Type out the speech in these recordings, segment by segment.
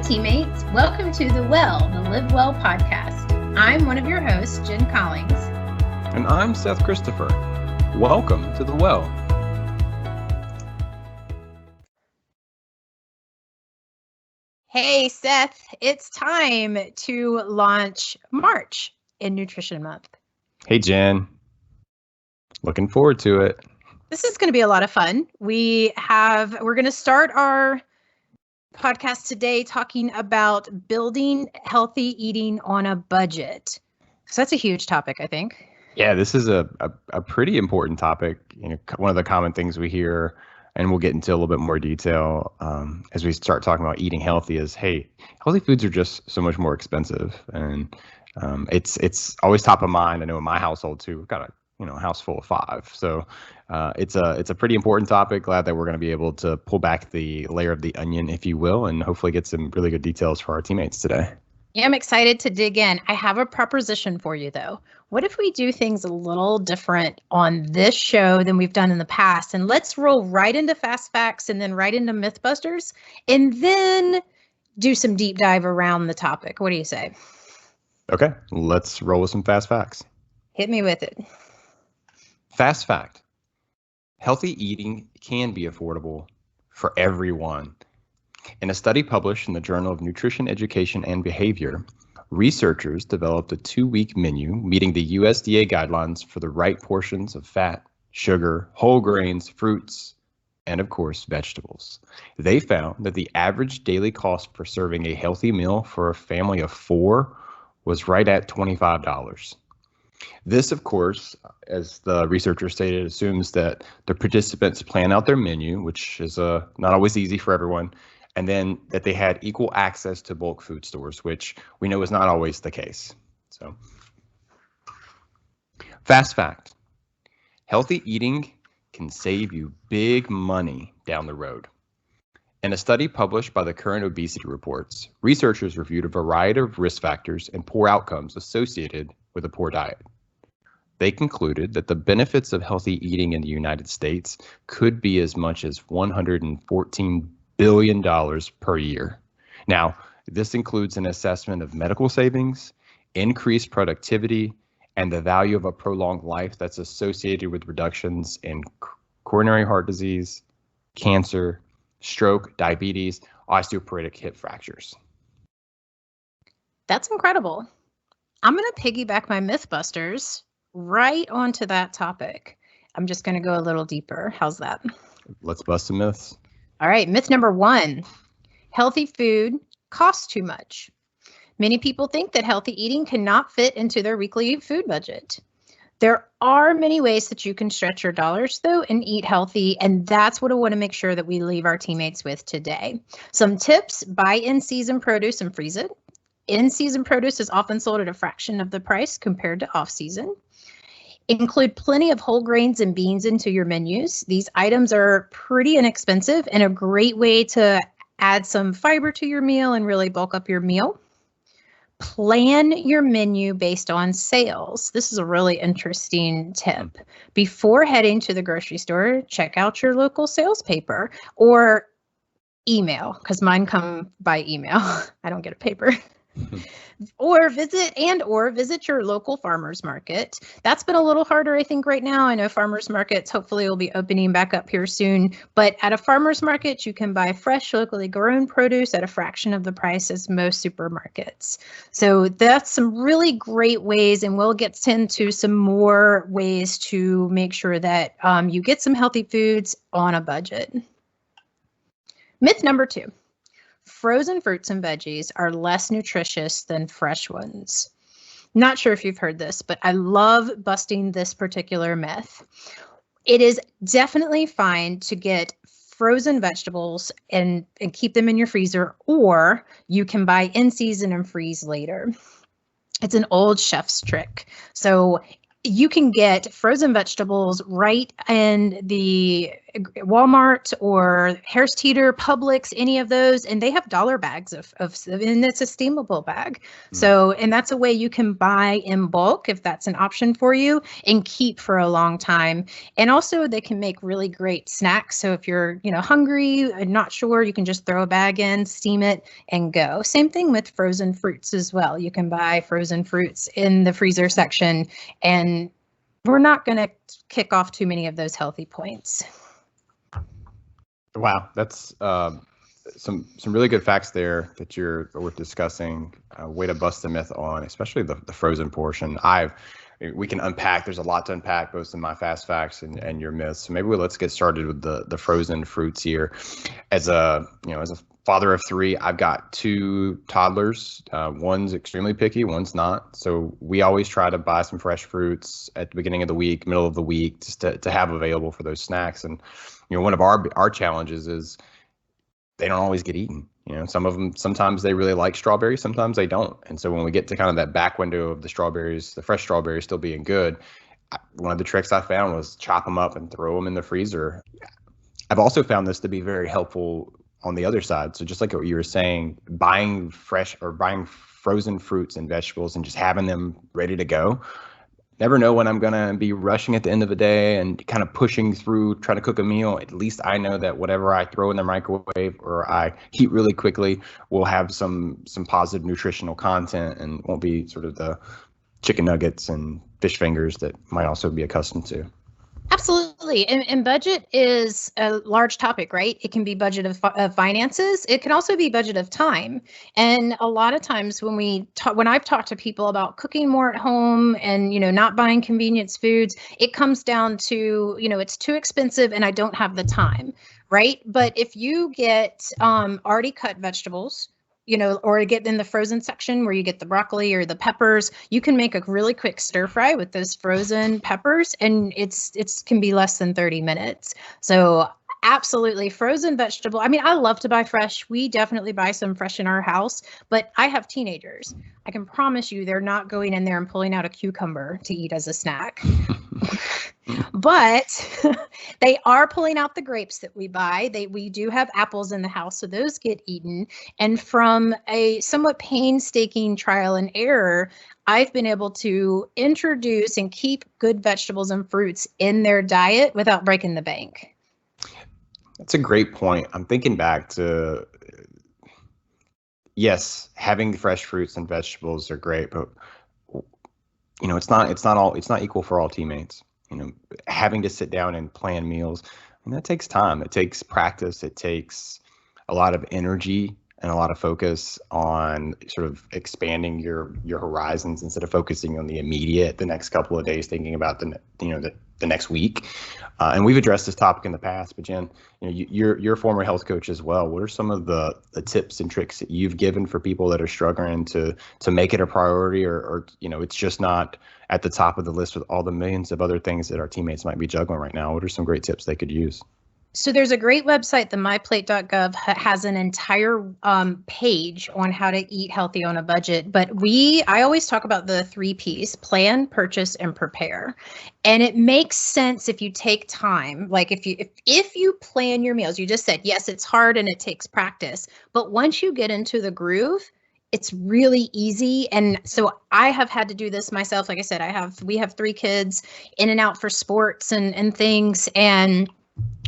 teammates. Welcome to the Live Well podcast. I'm one of your hosts, Jen Collins. And I'm Seth Christopher. Welcome to the Well. Hey, Seth, it's time to launch March in Nutrition Month. Hey, Jen. Looking forward to it. This is going to be a lot of fun. We're going to start our podcast today talking about building healthy eating on a budget. So that's a huge topic, I think. Yeah, this is a pretty important topic. You know, one of the common things we hear, and we'll get into a little bit more detail as we start talking about eating healthy, is, hey, healthy foods are just so much more expensive, and it's always top of mind. I know in my household too. We've got a house full of 5, so it's a pretty important topic. Glad that we're going to be able to pull back the layer of the onion, if you will, and hopefully get some really good details for our teammates today. Yeah, I'm excited to dig in. I have a proposition for you, though. What if we do things a little different on this show than we've done in the past? And let's roll right into Fast Facts and then right into Mythbusters, and then do some deep dive around the topic. What do you say? Okay, let's roll with some Fast Facts. Hit me with it. Fast fact: healthy eating can be affordable for everyone. In a study published in the Journal of Nutrition, Education, and Behavior, researchers developed a 2-week menu meeting the USDA guidelines for the right portions of fat, sugar, whole grains, fruits, and of course, vegetables. They found that the average daily cost for serving a healthy meal for a family of 4 was right at $25. This, of course, as the researcher stated, assumes that the participants plan out their menu, which is not always easy for everyone, and then that they had equal access to bulk food stores, which we know is not always the case. So, fast fact: healthy eating can save you big money down the road. In a study published by the Current Obesity Reports, researchers reviewed a variety of risk factors and poor outcomes associated with a poor diet. They concluded that the benefits of healthy eating in the United States could be as much as $114 billion per year. Now, this includes an assessment of medical savings, increased productivity, and the value of a prolonged life that's associated with reductions in coronary heart disease, cancer, stroke, diabetes, osteoporotic hip fractures. That's incredible. I'm going to piggyback my Mythbusters right onto that topic. I'm just going to go a little deeper. How's that? Let's bust some myths. All right. Myth number 1, healthy food costs too much. Many people think that healthy eating cannot fit into their weekly food budget. There are many ways that you can stretch your dollars, though, and eat healthy, and that's what I want to make sure that we leave our teammates with today. Some tips: buy in-season produce and freeze it. In-season produce is often sold at a fraction of the price compared to off-season. Include plenty of whole grains and beans into your menus. These items are pretty inexpensive and a great way to add some fiber to your meal and really bulk up your meal. Plan your menu based on sales. This is a really interesting tip. Before heading to the grocery store, check out your local sales paper or email, because mine come by email. I don't get a paper. Or visit your local farmers market. That's been a little harder, I think, right now. I know farmers markets hopefully will be opening back up here soon, but at a farmers market, you can buy fresh, locally grown produce at a fraction of the price as most supermarkets. So that's some really great ways, and we'll get into some more ways to make sure that you get some healthy foods on a budget. Myth number 2. Frozen fruits and veggies are less nutritious than fresh ones. Not sure if you've heard this, but I love busting this particular myth. It is definitely fine to get frozen vegetables and keep them in your freezer, or you can buy in season and freeze later. It's an old chef's trick. So you can get frozen vegetables right in the Walmart or Harris Teeter, Publix, any of those, and they have dollar bags of and it's a steamable bag. So, and that's a way you can buy in bulk if that's an option for you and keep for a long time. And also they can make really great snacks. So if you're, hungry and not sure, you can just throw a bag in, steam it, and go. Same thing with frozen fruits as well. You can buy frozen fruits in the freezer section, and we're not going to kick off too many of those healthy points. Wow, that's some really good facts there that we're discussing. Way to bust the myth on, especially the frozen portion. We can unpack. There's a lot to unpack, both in my fast facts and your myths. So maybe let's get started with the frozen fruits here. As a father of 3, I've got 2 toddlers. One's extremely picky, one's not. So we always try to buy some fresh fruits at the beginning of the week, middle of the week, just to have available for those snacks. And one of our challenges is they don't always get eaten. Some of them, sometimes they really like strawberries, sometimes they don't. And so when we get to kind of that back window of the fresh strawberries still being good, one of the tricks I found was chop them up and throw them in the freezer. I've also found this to be very helpful on the other side. So just like what you were saying, buying frozen fruits and vegetables and just having them ready to go. Never know when I'm going to be rushing at the end of the day and kind of pushing through, trying to cook a meal. At least I know that whatever I throw in the microwave or I heat really quickly will have some positive nutritional content and won't be sort of the chicken nuggets and fish fingers that might also be accustomed to. Absolutely. And budget is a large topic, right? It can be budget of finances. It can also be budget of time. And a lot of times when I've talked to people about cooking more at home and, not buying convenience foods, it comes down to, it's too expensive and I don't have the time, right? But if you get already cut vegetables, or get in the frozen section where you get the broccoli or the peppers, you can make a really quick stir fry with those frozen peppers, and it's can be less than 30 minutes. So absolutely, frozen vegetable. I mean, I love to buy fresh. We definitely buy some fresh in our house, but I have teenagers. I can promise you they're not going in there and pulling out a cucumber to eat as a snack. But they are pulling out the grapes that we buy. We do have apples in the house, so those get eaten. And from a somewhat painstaking trial and error, I've been able to introduce and keep good vegetables and fruits in their diet without breaking the bank. That's a great point. I'm thinking back to, yes, having fresh fruits and vegetables are great, but it's not equal for all teammates. Having to sit down and plan meals, that takes time. It takes practice. It takes a lot of energy and a lot of focus on sort of expanding your horizons instead of focusing on the immediate, the next couple of days, thinking about the next week. And we've addressed this topic in the past, but Jen, you're a former health coach as well. What are some of the tips and tricks that you've given for people that are struggling to make it a priority, or it's just not at the top of the list with all the millions of other things that our teammates might be juggling right now? What are some great tips they could use? So there's a great website, the myplate.gov has an entire page on how to eat healthy on a budget. But I always talk about the 3 Ps: plan, purchase, and prepare. And it makes sense if you take time. Like if you plan your meals, you just said, yes, it's hard and it takes practice. But once you get into the groove, it's really easy. And so I have had to do this myself. Like I said, we have 3 kids in and out for sports and things. And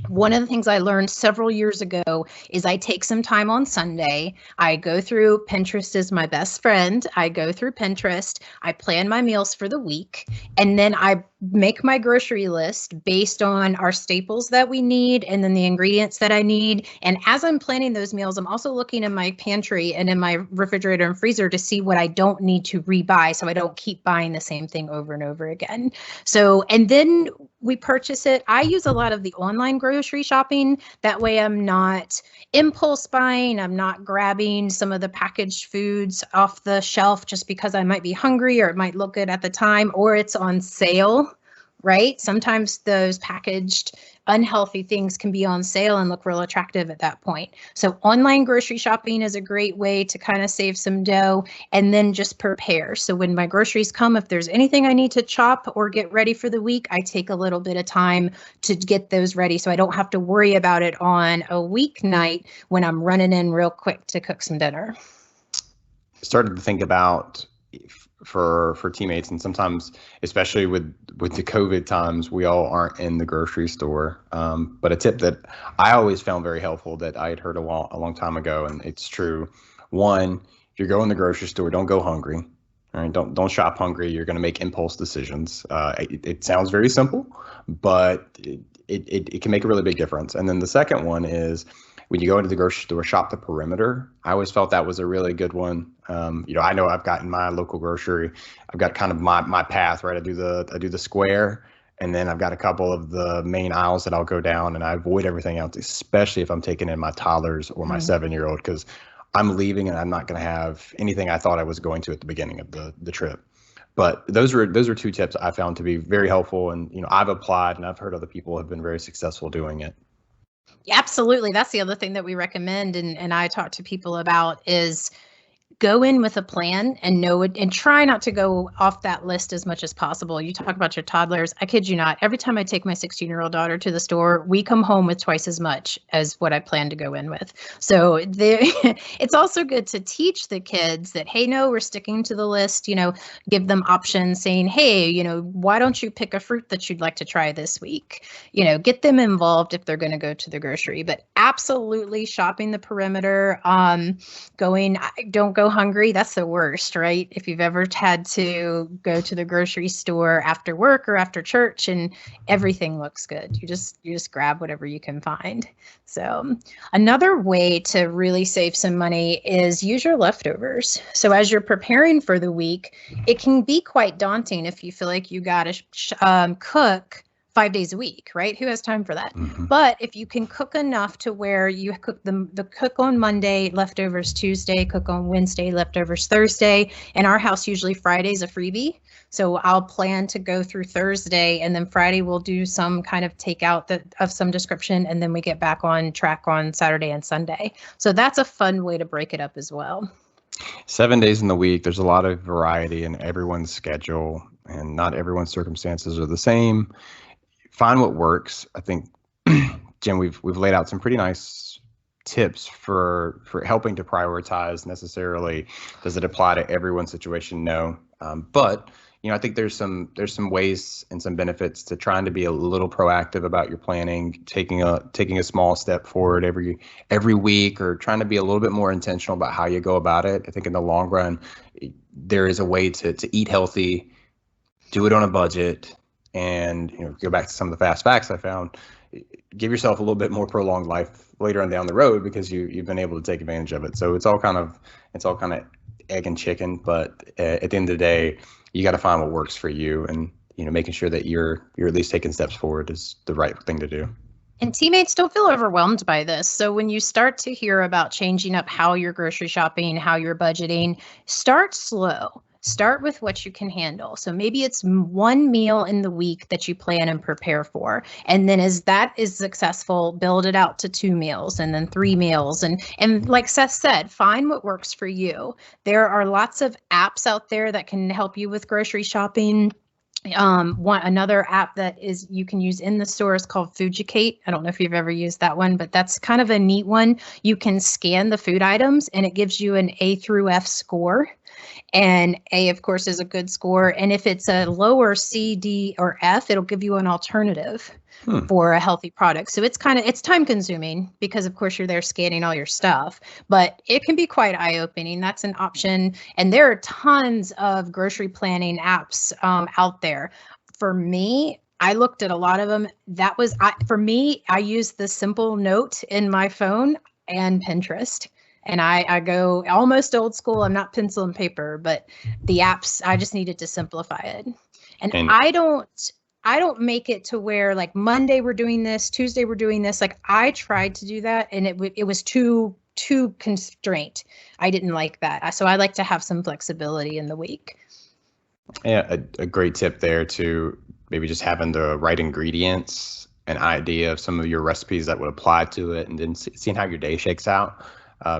one of the things I learned several years ago is I take some time on Sunday. I go through Pinterest is my best friend. I go through Pinterest. I plan my meals for the week. And then I make my grocery list based on our staples that we need and then the ingredients that I need. And as I'm planning those meals, I'm also looking in my pantry and in my refrigerator and freezer to see what I don't need to rebuy so I don't keep buying the same thing over and over again. So, and then we purchase it. I use a lot of the online grocery shopping. That way I'm not impulse buying. I'm not grabbing some of the packaged foods off the shelf just because I might be hungry or it might look good at the time or it's on sale, right? Sometimes those packaged unhealthy things can be on sale and look real attractive at that point. So online grocery shopping is a great way to kind of save some dough and then just prepare. So when my groceries come, if there's anything I need to chop or get ready for the week, I take a little bit of time to get those ready so I don't have to worry about it on a weeknight when I'm running in real quick to cook some dinner. Started to think about for teammates, and sometimes, especially with the COVID times, we all aren't in the grocery store. But a tip that I always found very helpful that I had heard a long time ago, and it's true. One, if you're going to the grocery store, don't go hungry. All right, don't shop hungry. You're going to make impulse decisions. It sounds very simple, but it can make a really big difference. And then the second one is, when you go into the grocery store, shop the perimeter. I always felt that was a really good one. I know I've got in my local grocery, I've got kind of my path, right? I do the square, and then I've got a couple of the main aisles that I'll go down, and I avoid everything else, especially if I'm taking in my toddlers or my 7-year-old, because I'm leaving and I'm not going to have anything I thought I was going to at the beginning of the trip. But those are two tips I found to be very helpful, and I've applied, and I've heard other people have been very successful doing it. Absolutely. That's the other thing that we recommend and I talk to people about is go in with a plan and know it, and try not to go off that list as much as possible. You talk about your toddlers. I kid you not. Every time I take my 16-year-old daughter to the store, we come home with twice as much as what I plan to go in with. So it's also good to teach the kids that, hey, no, we're sticking to the list, give them options saying, hey, why don't you pick a fruit that you'd like to try this week? Get them involved if they're going to go to the grocery, but absolutely shopping the perimeter, don't go hungry. That's the worst, right? If you've ever had to go to the grocery store after work or after church and everything looks good, you just grab whatever you can find. So another way to really save some money is use your leftovers. So as you're preparing for the week, it can be quite daunting if you feel like you got to cook 5 days a week, right? Who has time for that? Mm-hmm. But if you can cook enough to where you cook the cook on Monday, leftovers Tuesday, cook on Wednesday, leftovers Thursday. In our house, usually Friday's a freebie. So I'll plan to go through Thursday, and then Friday we'll do some kind of takeout of some description, and then we get back on track on Saturday and Sunday. So that's a fun way to break it up as well. 7 days in the week, there's a lot of variety in everyone's schedule, and not everyone's circumstances are the same. Find what works. I think, Jen, we've laid out some pretty nice tips for helping to prioritize. Necessarily, does it apply to everyone's situation? No, but I think there's some ways and some benefits to trying to be a little proactive about your planning, taking a small step forward every week, or trying to be a little bit more intentional about how you go about it. I think in the long run, there is a way to eat healthy, do it on a budget. And go back to some of the fast facts I found, give yourself a little bit more prolonged life later on down the road because you've been able to take advantage of it. So it's all kind of egg and chicken, but at the end of the day, you got to find what works for you, and making sure that you're at least taking steps forward is the right thing to do. And teammates, don't feel overwhelmed by this. So when you start to hear about changing up how you're grocery shopping, how you're budgeting, start slow. Start with what you can handle. So maybe it's one meal in the week that you plan and prepare for. And then as that is successful, build it out to 2 meals and then 3 meals. And like Seth said, find what works for you. There are lots of apps out there that can help you with grocery shopping. Another app that is you can use in the store is called Fujicate. I don't know if you've ever used that one, but that's kind of a neat one. You can scan the food items and it gives you an A through F score. And A, of course, is a good score. And if it's a lower C, D, or F, it'll give you an alternative for a healthy product. So it's time consuming because, of course, you're there scanning all your stuff, but it can be quite eye-opening. That's an option. And there are tons of grocery planning apps out there. For me, I looked at a lot of them. For me, I use the simple note in my phone and Pinterest. And I go almost old school. I'm not pencil and paper, but the apps, I just needed to simplify it. And I don't make it to where like Monday we're doing this, Tuesday we're doing this. Like I tried to do that and it was too constraint. I didn't like that. So I like to have some flexibility in the week. Yeah, a great tip there to maybe just having the right ingredients an idea of some of your recipes that would apply to it, and then seeing how your day shakes out.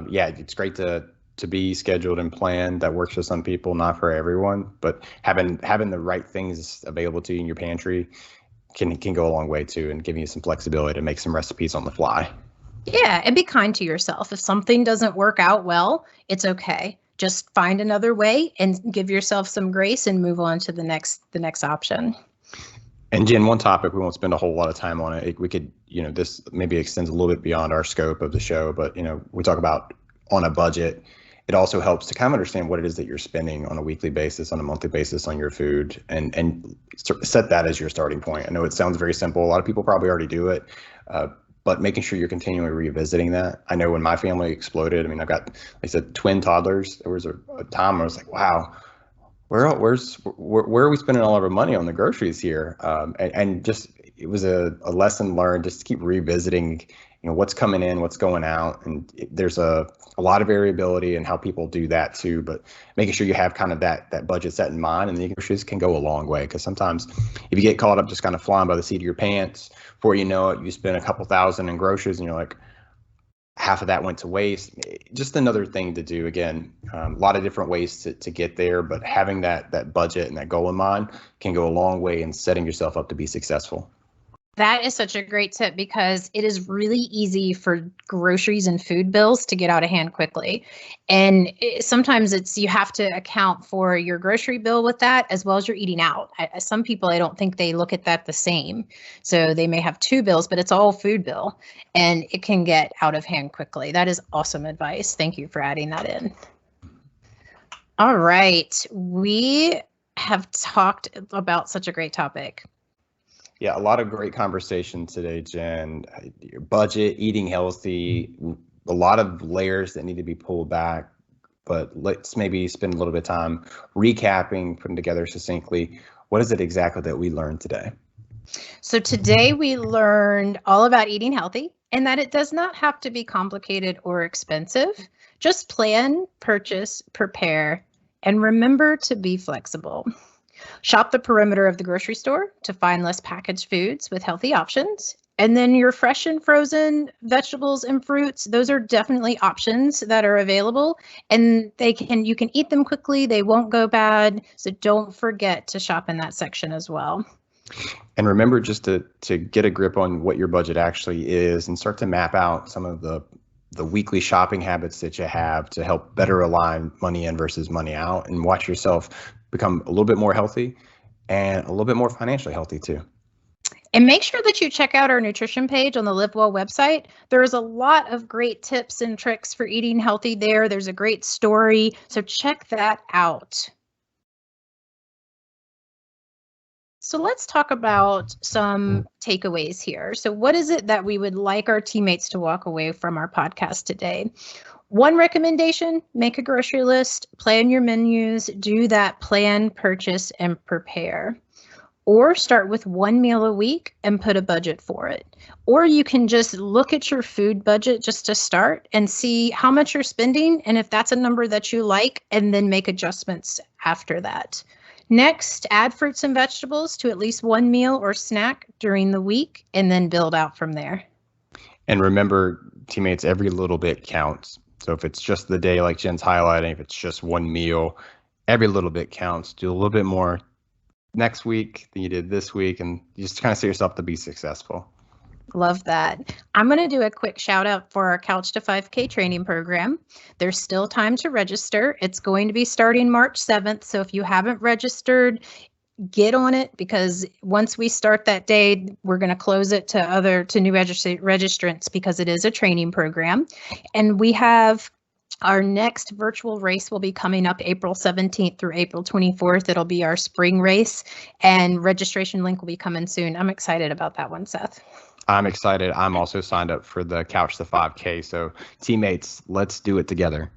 Yeah, it's great to be scheduled and planned. That works for some people, not for everyone. But having the right things available to you in your pantry can go a long way too, and giving you some flexibility to make some recipes on the fly. Yeah, and be kind to yourself. If something doesn't work out well, it's okay. Just find another way and give yourself some grace and move on to the next option. And Jen, one topic, we won't spend a whole lot of time on it. We could, this maybe extends a little bit beyond our scope of the show, but we talk about on a budget. It also helps to kind of understand what it is that you're spending on a weekly basis, on a monthly basis on your food, and set that as your starting point. I know it sounds very simple. A lot of people probably already do it, but making sure you're continually revisiting that. I know when my family exploded, I mean, I've got, like I said, twin toddlers. There was a time where I was like, wow, where are we spending all of our money on the groceries here? And just, it was a lesson learned just to keep revisiting, what's coming in, what's going out. And there's a lot of variability in how people do that too, but making sure you have kind of that budget set in mind, and the groceries can go a long way. Because sometimes if you get caught up just kind of flying by the seat of your pants, before you know it, you spend a couple thousand in groceries and you're like, half of that went to waste. Just another thing to do. Again, a lot of different ways to get there, but having that budget and that goal in mind can go a long way in setting yourself up to be successful. That is such a great tip, because it is really easy for groceries and food bills to get out of hand quickly. And sometimes you have to account for your grocery bill with that, as well as your eating out. Some people, I don't think they look at that the same. So they may have two bills, but it's all food bill, and it can get out of hand quickly. That is awesome advice. Thank you for adding that in. All right. We have talked about such a great topic. Yeah, a lot of great conversation today, Jen. Your budget, eating healthy, a lot of layers that need to be pulled back, but let's maybe spend a little bit of time recapping, putting together succinctly, what is it exactly that we learned today? So today we learned all about eating healthy, and that it does not have to be complicated or expensive. Just plan, purchase, prepare, and remember to be flexible. Shop the perimeter of the grocery store to find less packaged foods with healthy options. And then your fresh and frozen vegetables and fruits, those are definitely options that are available, and you can eat them quickly. They won't go bad. So don't forget to shop in that section as well. And remember just to get a grip on what your budget actually is and start to map out some of the weekly shopping habits that you have to help better align money in versus money out, and watch yourself become a little bit more healthy and a little bit more financially healthy too. And make sure that you check out our nutrition page on the Live Well website. There's a lot of great tips and tricks for eating healthy there. There's a great story, so check that out. So let's talk about some takeaways here. So what is it that we would like our teammates to walk away from our podcast today? One recommendation: make a grocery list, plan your menus, do that plan, purchase, and prepare. Or start with one meal a week and put a budget for it. Or you can just look at your food budget just to start and see how much you're spending, and if that's a number that you like, and then make adjustments after that. Next, add fruits and vegetables to at least one meal or snack during the week, and then build out from there. And remember, teammates, every little bit counts. So if it's just the day like Jen's highlighting, if it's just one meal, every little bit counts. Do a little bit more next week than you did this week, and you just kind of set yourself to be successful. Love that. I'm going to do a quick shout out for our Couch to 5K training program. There's still time to register. It's going to be starting March 7th. So if you haven't registered, get on it, because once we start that day, we're going to close it to new registrants, because it is a training program. And we have our next virtual race will be coming up April 17th through April 24th. It'll be our spring race, and registration link will be coming soon. I'm excited about that one, Seth. I'm excited. I'm also signed up for the Couch to 5K. So teammates, let's do it together.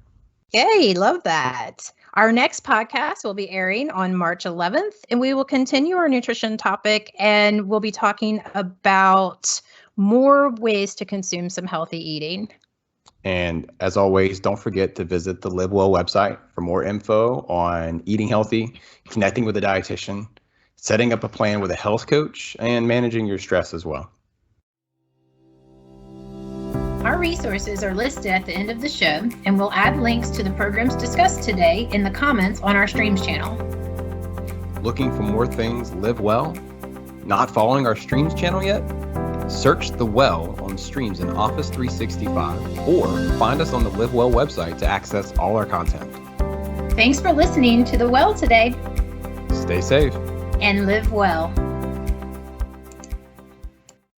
Yay, love that. Our next podcast will be airing on March 11th, and we will continue our nutrition topic, and we'll be talking about more ways to consume some healthy eating. And as always, don't forget to visit the Live Well website for more info on eating healthy, connecting with a dietitian, setting up a plan with a health coach, and managing your stress as well. Our resources are listed at the end of the show, and we'll add links to the programs discussed today in the comments on our Streams channel. Looking for more things Live Well? Not following our Streams channel yet? Search The Well on Streams in Office 365 or find us on the Live Well website to access all our content. Thanks for listening to The Well today. Stay safe and live well.